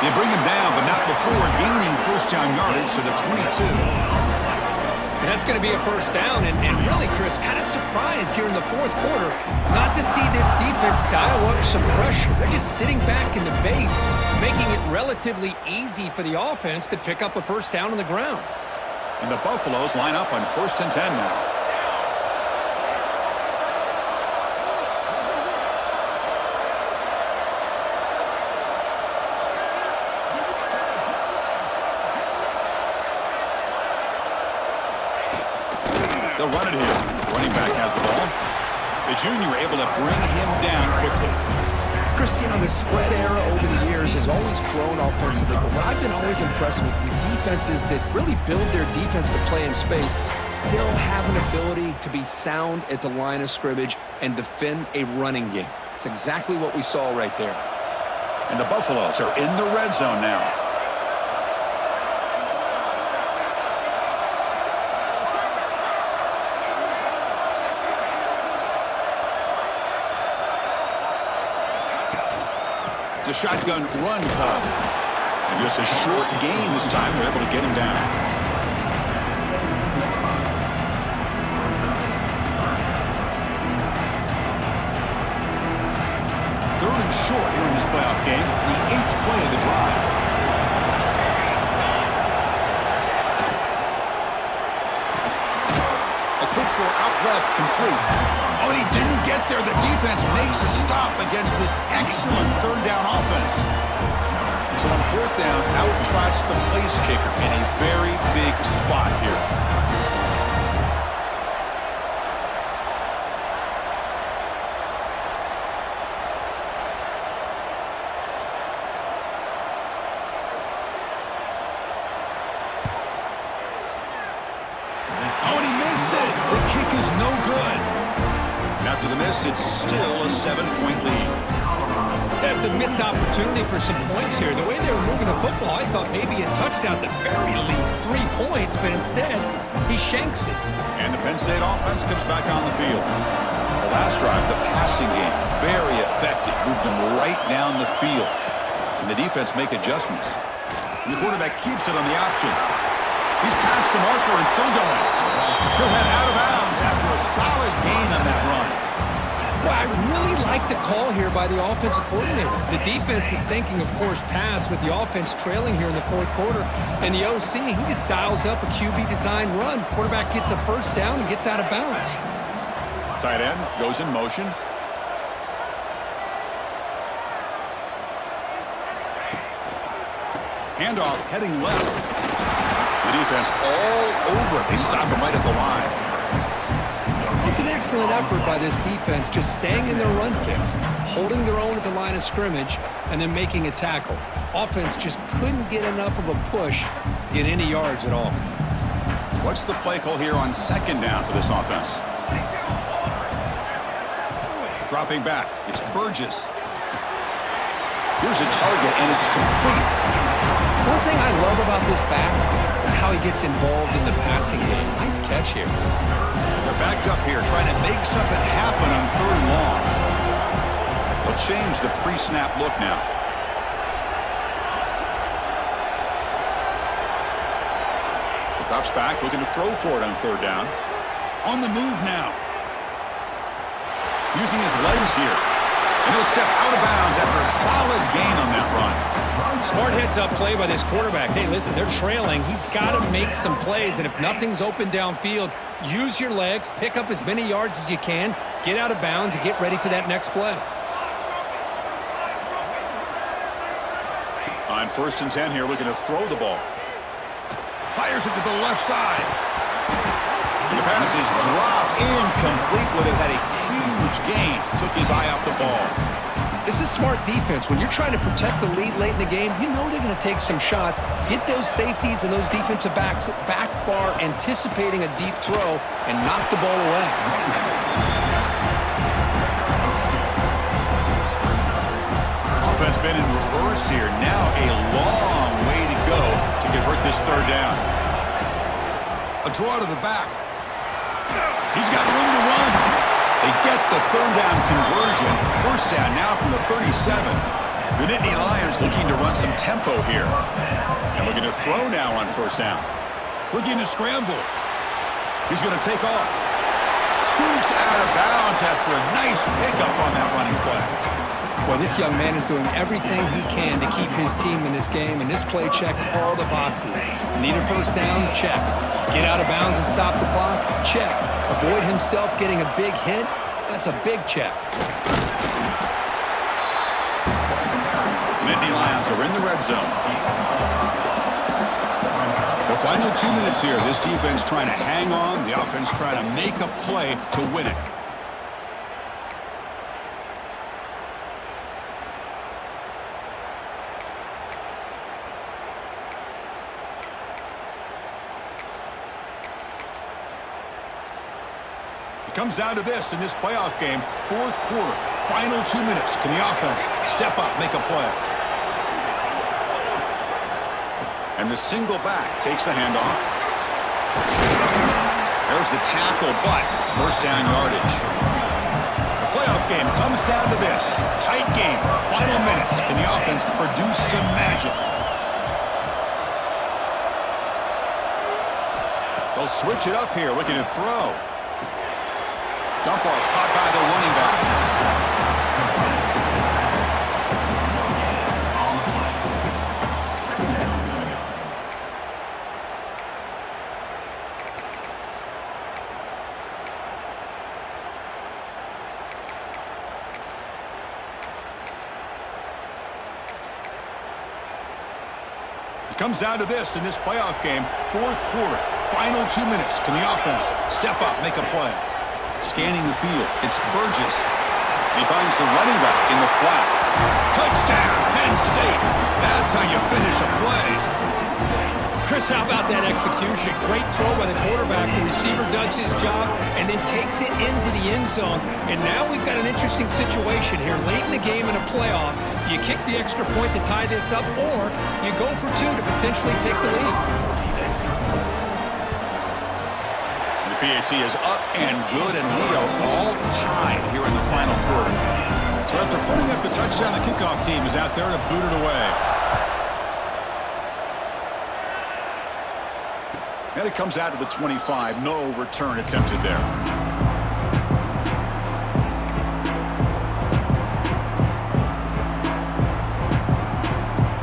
They bring him down, but not before gaining 1st down yardage to the 22. And that's going to be a 1st down. And really, Chris, kind of surprised here in the 4th quarter not to see this defense dial up some pressure. They're just sitting back in the base, making it relatively easy for the offense to pick up a 1st down on the ground. And the Buffaloes line up on 1st and 10 now. They'll run it here. Running back has the ball. The junior able to bring him down quickly. Chris, the spread era over the years has always grown offensively, but what I've been always impressed with defenses that really build their defense to play in space still have an ability to be sound at the line of scrimmage and defend a running game. It's exactly what we saw right there. And the Buffaloes are in the red zone now. a shotgun run call. And just a short gain this time. We're able to get him down. Third and short here in this playoff game. The 8th play of the drive. A quick throw out left, complete. Oh, he didn't get there. The defense makes a stop against this excellent third down offense. So on fourth down, out trots the place kicker in a very big spot here. It's still a 7-point lead. That's a missed opportunity for some points here. The way they were moving the football, I thought maybe a touchdown at the very least, 3 points, but instead, he shanks it. And the Penn State offense comes back on the field. The last drive, the passing game, very effective. Moved them right down the field. And the defense make adjustments. And the quarterback keeps it on the option. He's past the marker and still going. He'll head out of bounds after a solid gain on that run. Well, I really like the call here by the offensive coordinator. The defense is thinking, of course, pass with the offense trailing here in the fourth quarter. And the OC, he just dials up a QB design run. Quarterback gets a first down and gets out of bounds. Tight end goes in motion. Handoff heading left. The defense all over it. They stop him right at the line. It's an excellent effort by this defense, just staying in their run fix, holding their own at the line of scrimmage, and then making a tackle. Offense just couldn't get enough of a push to get any yards at all. What's the play call here on second down for this offense? Dropping back, it's Burgess. Here's a target, and it's complete. One thing I love about this back is how he gets involved in the passing game. Nice catch here. They're backed up here, trying to make something happen on third and long. They'll change the pre-snap look now. Drops back, looking to throw for it on third down. On the move now. Using his legs here. And he'll step out of bounds after a solid gain on that run. Smart heads-up play by this quarterback. Hey, listen, they're trailing. He's got to make some plays, and if nothing's open downfield, use your legs, pick up as many yards as you can, get out of bounds, and get ready for that next play. On 1st and 10 here, looking to throw the ball. Fires it to the left side. And the pass is dropped incomplete with it. Had a huge gain. Took his eye off the ball. This is smart defense. When you're trying to protect the lead late in the game, you know they're going to take some shots, get those safeties and those defensive backs back far, anticipating a deep throw, and knock the ball away. Offense been in reverse here. Now a long way to go to convert this third down. A draw to the back. He's got room to run. They get the third down conversion. First down now from the 37. The Nittany Lions looking to run some tempo here. And looking to throw now on first down. Looking to scramble. He's going to take off. Scoots out of bounds after a nice pickup on that running play. Well, this young man is doing everything he can to keep his team in this game, and this play checks all the boxes. Need a first down? Check. Get out of bounds and stop the clock? Check. Avoid himself getting a big hit? That's a big check. Nittany Lions are in the red zone. The final 2 minutes here. This defense trying to hang on. The offense trying to make a play to win it. It comes down to this in this playoff game. Fourth quarter, final 2 minutes. Can the offense step up, make a play? And the single back takes the handoff. There's the tackle, but first down yardage. The playoff game comes down to this. Tight game. Final minutes. Can the offense produce some magic? They'll switch it up here, looking to throw. Dump off caught by the running back. Comes down to this in this playoff game. Fourth quarter, final 2 minutes. Can the offense step up, make a play? Scanning the field, it's Burgess. He finds the running back in the flat. Touchdown, Penn State. That's how you finish a play. Chris, how about that execution? Great throw by the quarterback. The receiver does his job and then takes it into the end zone. And now we've got an interesting situation here. Late in the game in a playoff, do you kick the extra point to tie this up, or you go for two to potentially take the lead? The PAT is up and good, and we are all tied here in the final quarter. So after putting up a touchdown, the kickoff team is out there to boot it away. And it comes out to the 25. No return attempted there.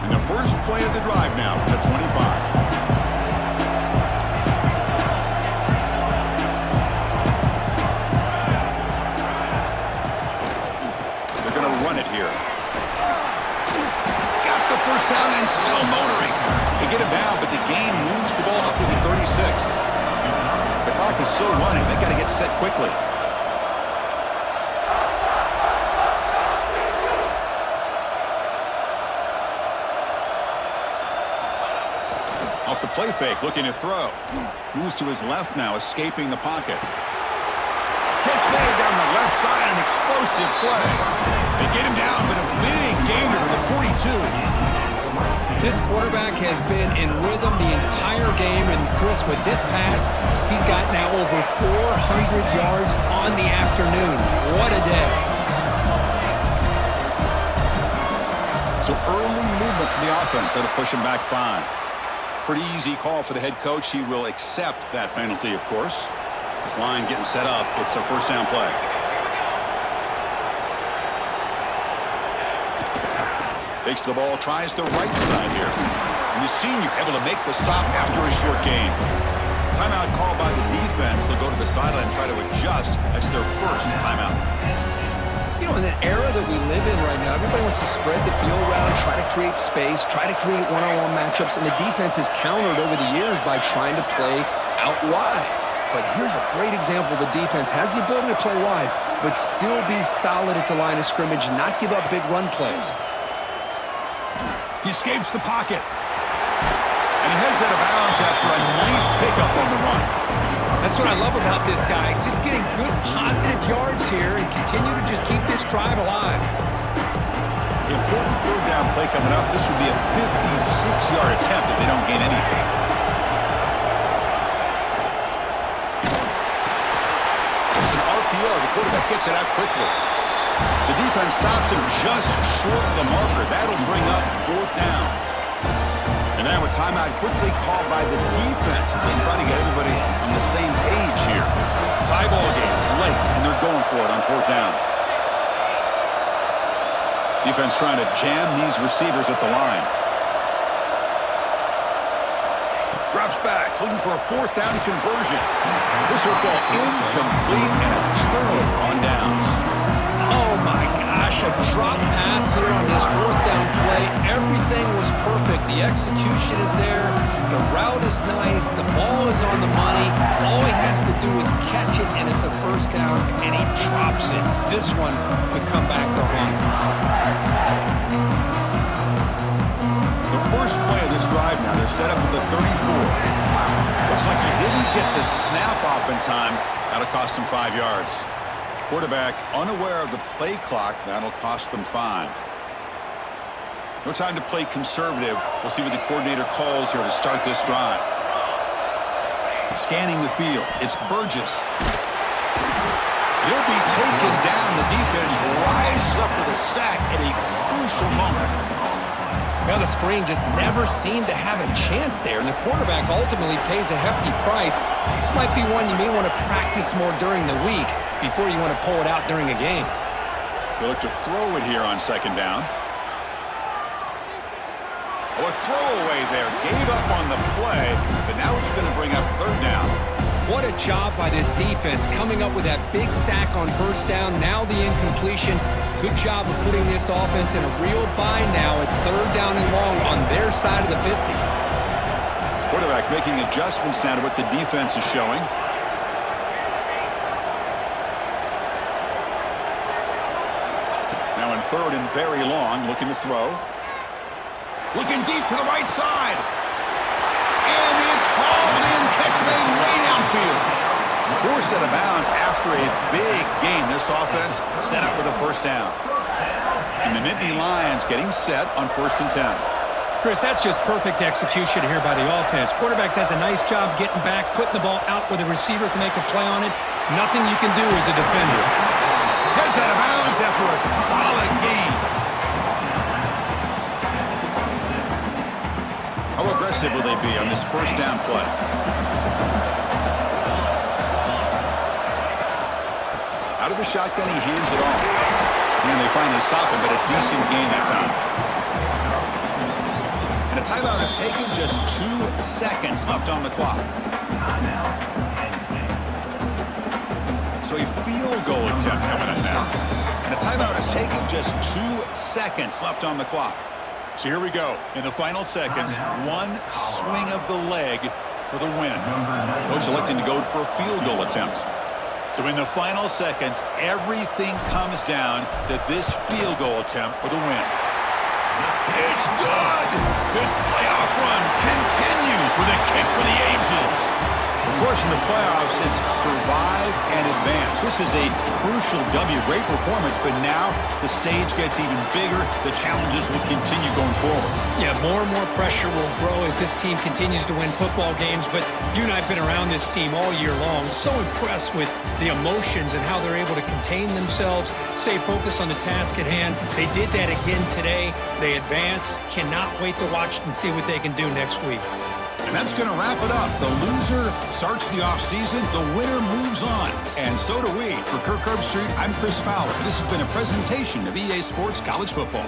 And the first play of the drive now from the 25. They're going to run it here. Got the first down and still motoring. They get him down, but the game moves the ball up to the 36. The clock is still running. They got to get set quickly. Off the play fake, looking to throw. Moves to his left now, escaping the pocket. Catch made down the left side, an explosive play. They get him down, but a big gainer to the 42. This quarterback has been in rhythm the entire game, and Chris, with this pass, he's got now over 400 yards on the afternoon. What a day. So early movement from the offense had to push him back 5. Pretty easy call for the head coach. He will accept that penalty, of course. This line getting set up. It's a first down play. Takes the ball, tries the right side here. And the senior able to make the stop after a short gain. Timeout called by the defense. They'll go to the sideline and try to adjust. That's their first timeout. You know, in the era that we live in right now, everybody wants to spread the field around, try to create space, try to create one-on-one matchups, and the defense has countered over the years by trying to play out wide. But here's a great example. The defense has the ability to play wide, but still be solid at the line of scrimmage, not give up big run plays. He escapes the pocket. And he heads out of bounds after a nice pickup on the run. That's what I love about this guy. Just getting good, positive yards here and continue to just keep this drive alive. The important third down play coming up. This would be a 56-yard attempt if they don't gain anything. It's an RPO. The quarterback gets it out quickly. The defense stops him just short of the marker. That'll bring up fourth down. And now a timeout quickly called by the defense as they try to get everybody on the same page here. Tie ball game late, and they're going for it on fourth down. Defense trying to jam these receivers at the line. Drops back, looking for a fourth down conversion. This will fall incomplete and a turnover on downs. Oh my gosh, a drop pass here on this fourth down play. Everything was perfect. The execution is there. The route is nice. The ball is on the money. All he has to do is catch it, and it's a first down, and he drops it. This one could come back to haunt him. The first play of this drive now, they're set up at the 34. Looks like he didn't get the snap off in time. That'll cost him 5 yards. Quarterback unaware of the play clock. That'll cost them 5. No time to play conservative. We'll see what the coordinator calls here to start this drive. Scanning the field. It's Burgess. He'll be taken down. The defense rises up with a sack at a crucial moment. Well, the screen just never seemed to have a chance there, and the quarterback ultimately pays a hefty price. This might be one you may want to practice more during the week before you want to pull it out during a game. They look to throw it here on second down. Oh, a throwaway there. Gave up on the play, but now it's going to bring up third down. What a job by this defense coming up with that big sack on first down. Now the incompletion. Good job of putting this offense in a real bind now. It's third down and long on their side of the 50. Quarterback making adjustments now to what the defense is showing. Now in third and very long, looking to throw. Looking deep to the right side. And it's hauled in. Catch made way downfield. Forced out of bounds after a big gain. This offense set up with a first down. And the Nittany Lions getting set on 1st and 10. Chris, that's just perfect execution here by the offense. Quarterback does a nice job getting back, putting the ball out where the receiver can make a play on it. Nothing you can do as a defender. Heads out of bounds after a solid gain. How aggressive will they be on this first down play? Out of the shotgun, he hands it off. And they finally stop him, but a decent gain that time. And a timeout is taken, just 2 seconds left on the clock. So a field goal attempt coming up now. And a timeout is taken, just 2 seconds left on the clock. So here we go. In the final seconds, one swing of the leg for the win. Coach electing to go for a field goal attempt. So in the final seconds, everything comes down to this field goal attempt for the win. It's good! This playoff run continues with a kick for the Angels. Of course, in the playoffs, it's survive and advance. This is a crucial W. Great performance, but now the stage gets even bigger. The challenges will continue going forward. Yeah, more and more pressure will grow as this team continues to win football games, but you and I have been around this team all year long. So impressed with the emotions and how they're able to contain themselves, stay focused on the task at hand. They did that again today. They advance. Cannot wait to watch and see what they can do next week. And that's going to wrap it up. The loser starts the offseason. The winner moves on. And so do we. For Kirk Herbstreit, I'm Chris Fowler. This has been a presentation of EA Sports College Football.